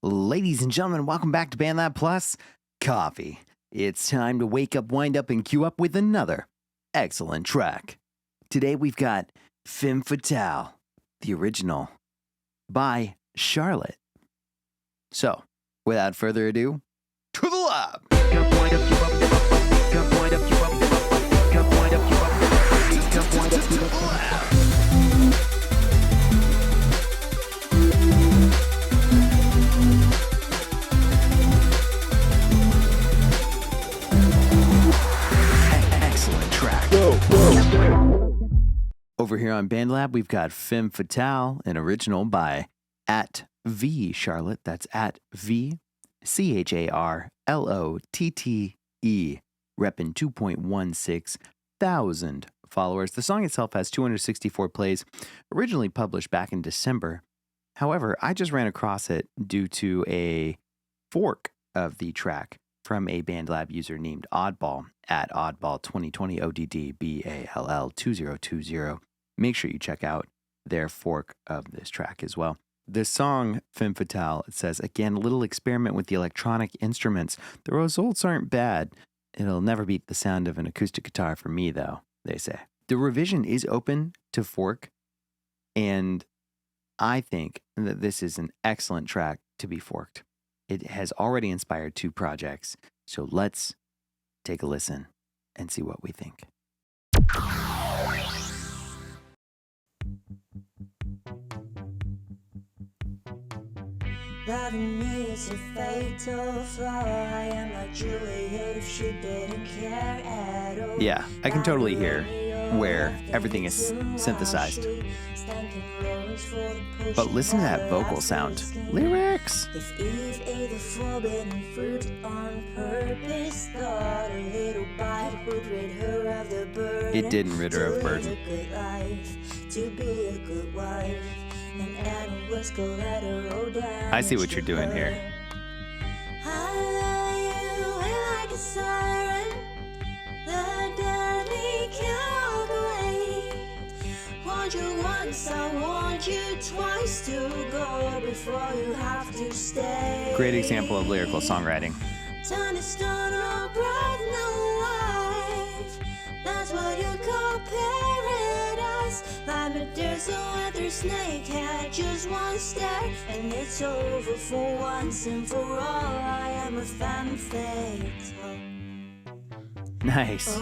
Ladies and gentlemen, welcome back to BandLab Plus Coffee. It's time to wake up, wind up, and queue up with another excellent track. Today we've got Femme Fatale, the original, by Charlotte. So, without further ado, to the lab! Excellent track. Over here on BandLab, we've got Femme Fatale, an original by @V Charlotte. That's @V CHARLOTTE, repping 2.16 thousand followers. The song itself has 264 plays, originally published back in December. However, I just ran across it due to a fork of the track from a BandLab user named Oddball at Oddball2020 ODDBALL2020. Make sure you check out their fork of this track as well. The song Femme Fatale, it says, again, a little experiment with the electronic instruments. The results aren't bad. It'll never beat the sound of an acoustic guitar for me, though, they say. The revision is open to fork, and I think that this is an excellent track to be forked. It has already inspired 2 projects, so let's take a listen and see what we think. Loving me is a fatal flaw. I am like Juliet if she didn't care at all. Yeah, I can totally hear where everything is synthesized. But listen to that vocal sound. Lyrics! If Eve ate the forbidden fruit on purpose, thought a little bite would rid her of the burden. It didn't rid her of burden. To live a good life, to be a good wife. And Adam was collateral damage. I see what you're doing here. I love you like a siren. The deadly Calgary. Want you once, I want you twice to go before you have to stay. Great example of lyrical songwriting. Turn a stone or bright no life. That's what you call paradise. Like a there's a weather snake had just one stare, and it's over for once and for all. I am a femme fatale. Nice.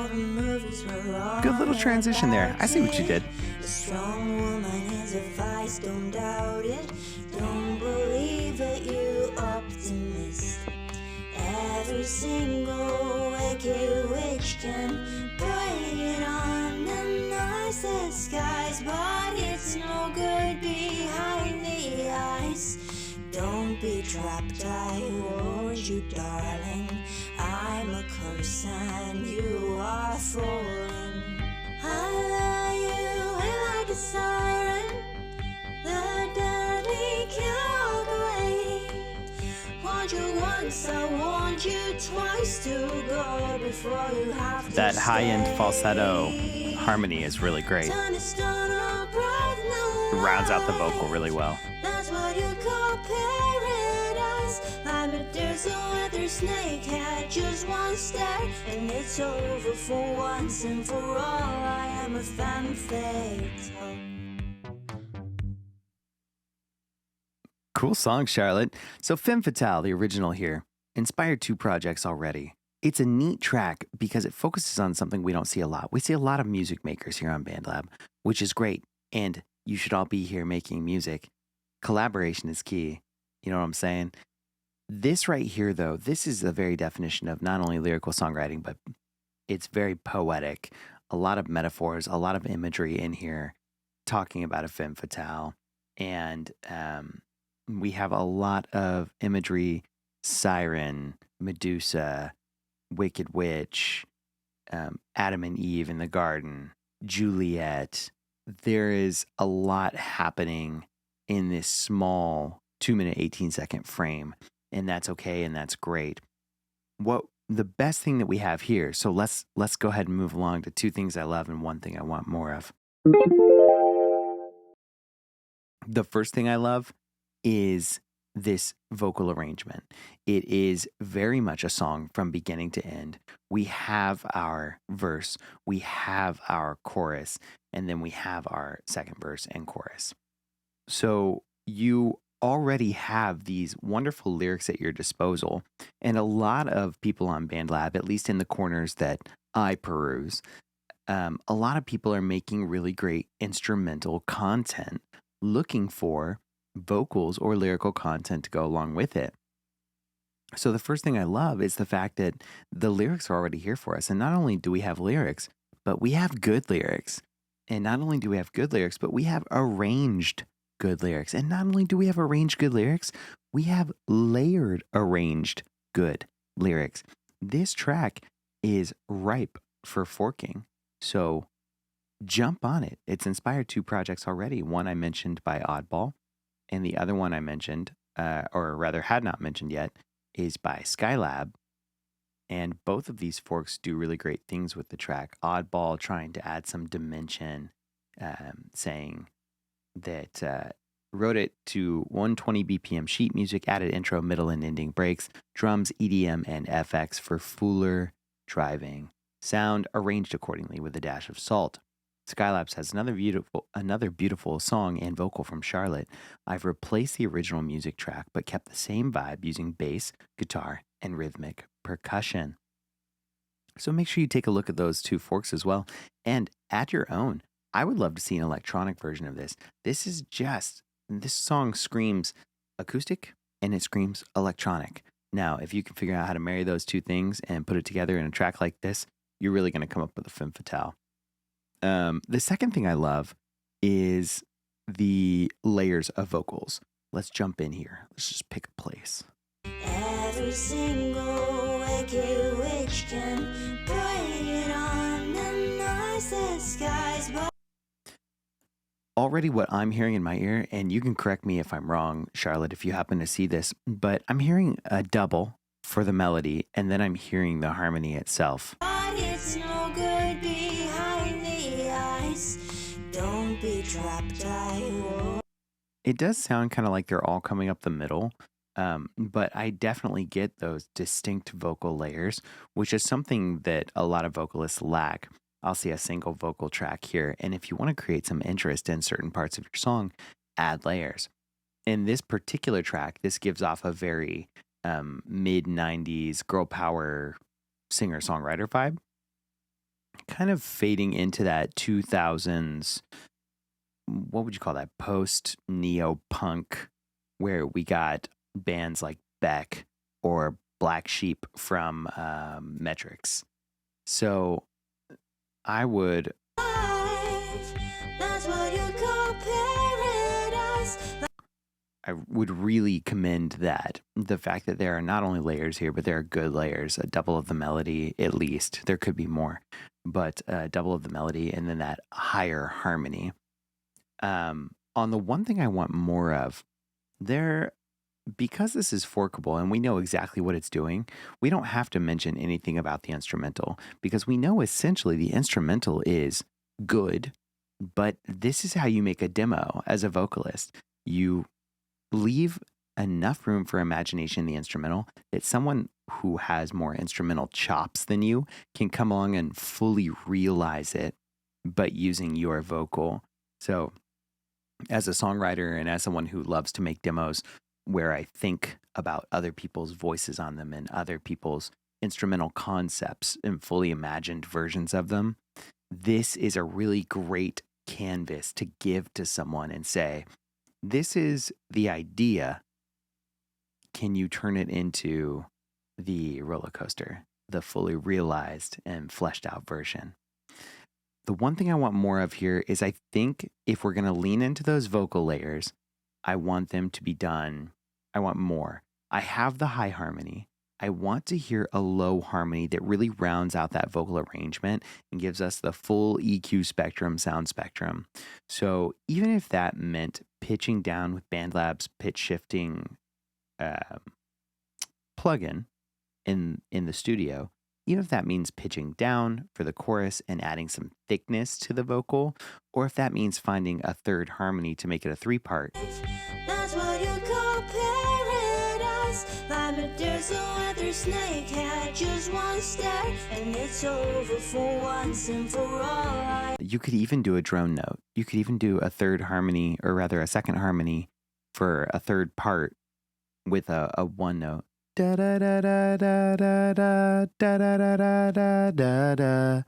Good little transition there. I see what you did. A strong woman is a vice, don't doubt it. Don't believe it, you optimist. Every single wicked witch can put it on the nicest skies, but it's no good behind the eyes. Don't be trapped, I warned you, darling. I'm a curse and you are falling. I love you like a siren, the deadly Calgary. Want you once, I want you twice to go before you have to That high-end stay. falsetto harmony is really great. Turn a stone or bright no It rounds out the vocal really well. That's what you call paradise. I'm a there's a weather snake had just one stare, and it's over for once and for all. I am a femme fatale. Cool song, Charlotte. So Femme Fatale, the original here, inspired 2 projects already. It's a neat track because it focuses on something we don't see a lot. We see a lot of music makers here on BandLab, which is great. And you should all be here making music. Collaboration is key. You know what I'm saying? This right here, though, this is the very definition of not only lyrical songwriting, but it's very poetic. A lot of metaphors, a lot of imagery in here talking about a femme fatale. And we have a lot of imagery: siren, Medusa, wicked witch, Adam and Eve in the garden, Juliet. There is a lot happening in this small 2-minute, 18-second frame, and that's okay, and that's great. What the best thing that we have here, so let's go ahead and move along to 2 things I love and 1 thing I want more of. The first thing I love is this vocal arrangement. It is very much a song from beginning to end. We have our verse, we have our chorus, and then we have our second verse and chorus. So you already have these wonderful lyrics at your disposal. And a lot of people on BandLab, at least in the corners that I peruse, a lot of people are making really great instrumental content looking for vocals or lyrical content to go along with it. So the first thing I love is the fact that the lyrics are already here for us. And not only do we have lyrics, but we have good lyrics. And not only do we have good lyrics, but we have arranged good lyrics. And not only do we have arranged good lyrics, we have layered arranged good lyrics. This track is ripe for forking. So jump on it. It's inspired 2 projects already. One I mentioned by Oddball, and the other one I mentioned, or rather had not mentioned yet, is by Skylab. And both of these forks do really great things with the track. Oddball trying to add some dimension, saying that wrote it to 120 BPM sheet music, added intro, middle, and ending breaks, drums, EDM, and FX for fuller driving sound, arranged accordingly with a dash of salt. Skylabs has another beautiful song and vocal from Charlotte. I've replaced the original music track, but kept the same vibe using bass, guitar, and rhythmic percussion. So make sure you take a look at those 2 forks as well, and add your own. I would love to see an electronic version of this. This song screams acoustic and it screams electronic. Now, if you can figure out how to marry those 2 things and put it together in a track like this, you're really going to come up with a Femme Fatale. The second thing I love is the layers of vocals. Let's jump in here. Let's just pick a place. Every single wicked witch can prey on the nicest skies. Already what I'm hearing in my ear, and you can correct me if I'm wrong, Charlotte, if you happen to see this, but I'm hearing a double for the melody, and then I'm hearing the harmony itself. But it's no good behind the eyes. Don't be trapped, I will. It does sound kind of like they're all coming up the middle, but I definitely get those distinct vocal layers, which is something that a lot of vocalists lack. I'll see a single vocal track here, and if you want to create some interest in certain parts of your song, add layers. In this particular track, this gives off a very mid-90s girl power singer-songwriter vibe, kind of fading into that 2000s, what would you call that, post-neo-punk, where we got bands like Beck or Black Sheep from Metrics. So I would... That's what you call paradise. I would really commend that. The fact that there are not only layers here, but there are good layers, a double of the melody at least. There could be more, but a double of the melody and then that higher harmony. On the one thing I want more of, because this is forkable and we know exactly what it's doing, we don't have to mention anything about the instrumental because we know essentially the instrumental is good, but this is how you make a demo as a vocalist. You leave enough room for imagination in the instrumental that someone who has more instrumental chops than you can come along and fully realize it, but using your vocal. So as a songwriter and as someone who loves to make demos where I think about other people's voices on them and other people's instrumental concepts and fully imagined versions of them, this is a really great canvas to give to someone and say, this is the idea. Can you turn it into the roller coaster, the fully realized and fleshed out version? The one thing I want more of here is I think if we're going to lean into those vocal layers, I want them to be done. I want more. I have the high harmony. I want to hear a low harmony that really rounds out that vocal arrangement and gives us the full EQ spectrum, sound spectrum. So even if that meant pitching down with BandLab's pitch shifting plugin in the studio, even if that means pitching down for the chorus and adding some thickness to the vocal, or if that means finding a third harmony to make it a 3-part. That's what you call paradise. But there's no other snake, had just one stare, and it's over for once and for all. You could even do a drone note. You could even do a third harmony, or rather a second harmony for a third part with a one note. Da da da da da da da da da da da da da.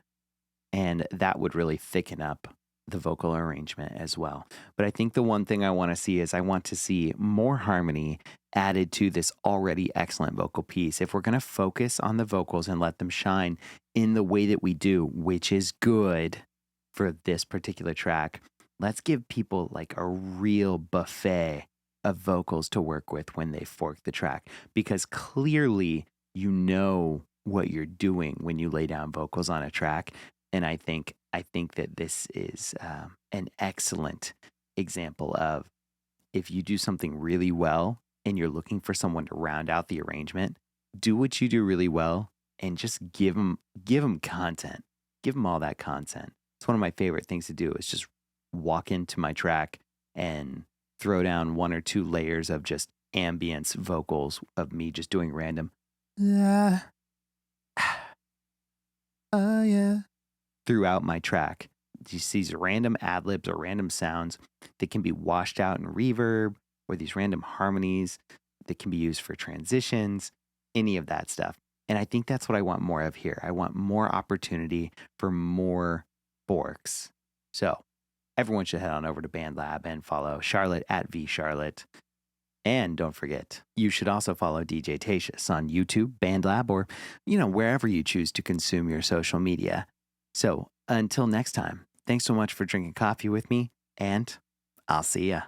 And that would really thicken up the vocal arrangement as well. But I think the one thing I want to see is I want to see more harmony added to this already excellent vocal piece. If we're going to focus on the vocals and let them shine in the way that we do, which is good for this particular track, let's give people like a real buffet of vocals to work with when they fork the track, because clearly you know what you're doing when you lay down vocals on a track. And I think that this is an excellent example of, if you do something really well and you're looking for someone to round out the arrangement, do what you do really well and just give them content. Give them all that content. It's one of my favorite things to do, is just walk into my track and throw down 1 or 2 layers of just ambience vocals of me just doing random oh yeah throughout my track. Just these random ad-libs or random sounds that can be washed out in reverb, or these random harmonies that can be used for transitions, any of that stuff. And I think that's what I want more of here. I want more opportunity for more forks. So everyone should head on over to BandLab and follow Charlotte at VCharlotte. And don't forget, you should also follow DJTatious on YouTube, BandLab, or, wherever you choose to consume your social media. So until next time, thanks so much for drinking coffee with me, and I'll see ya.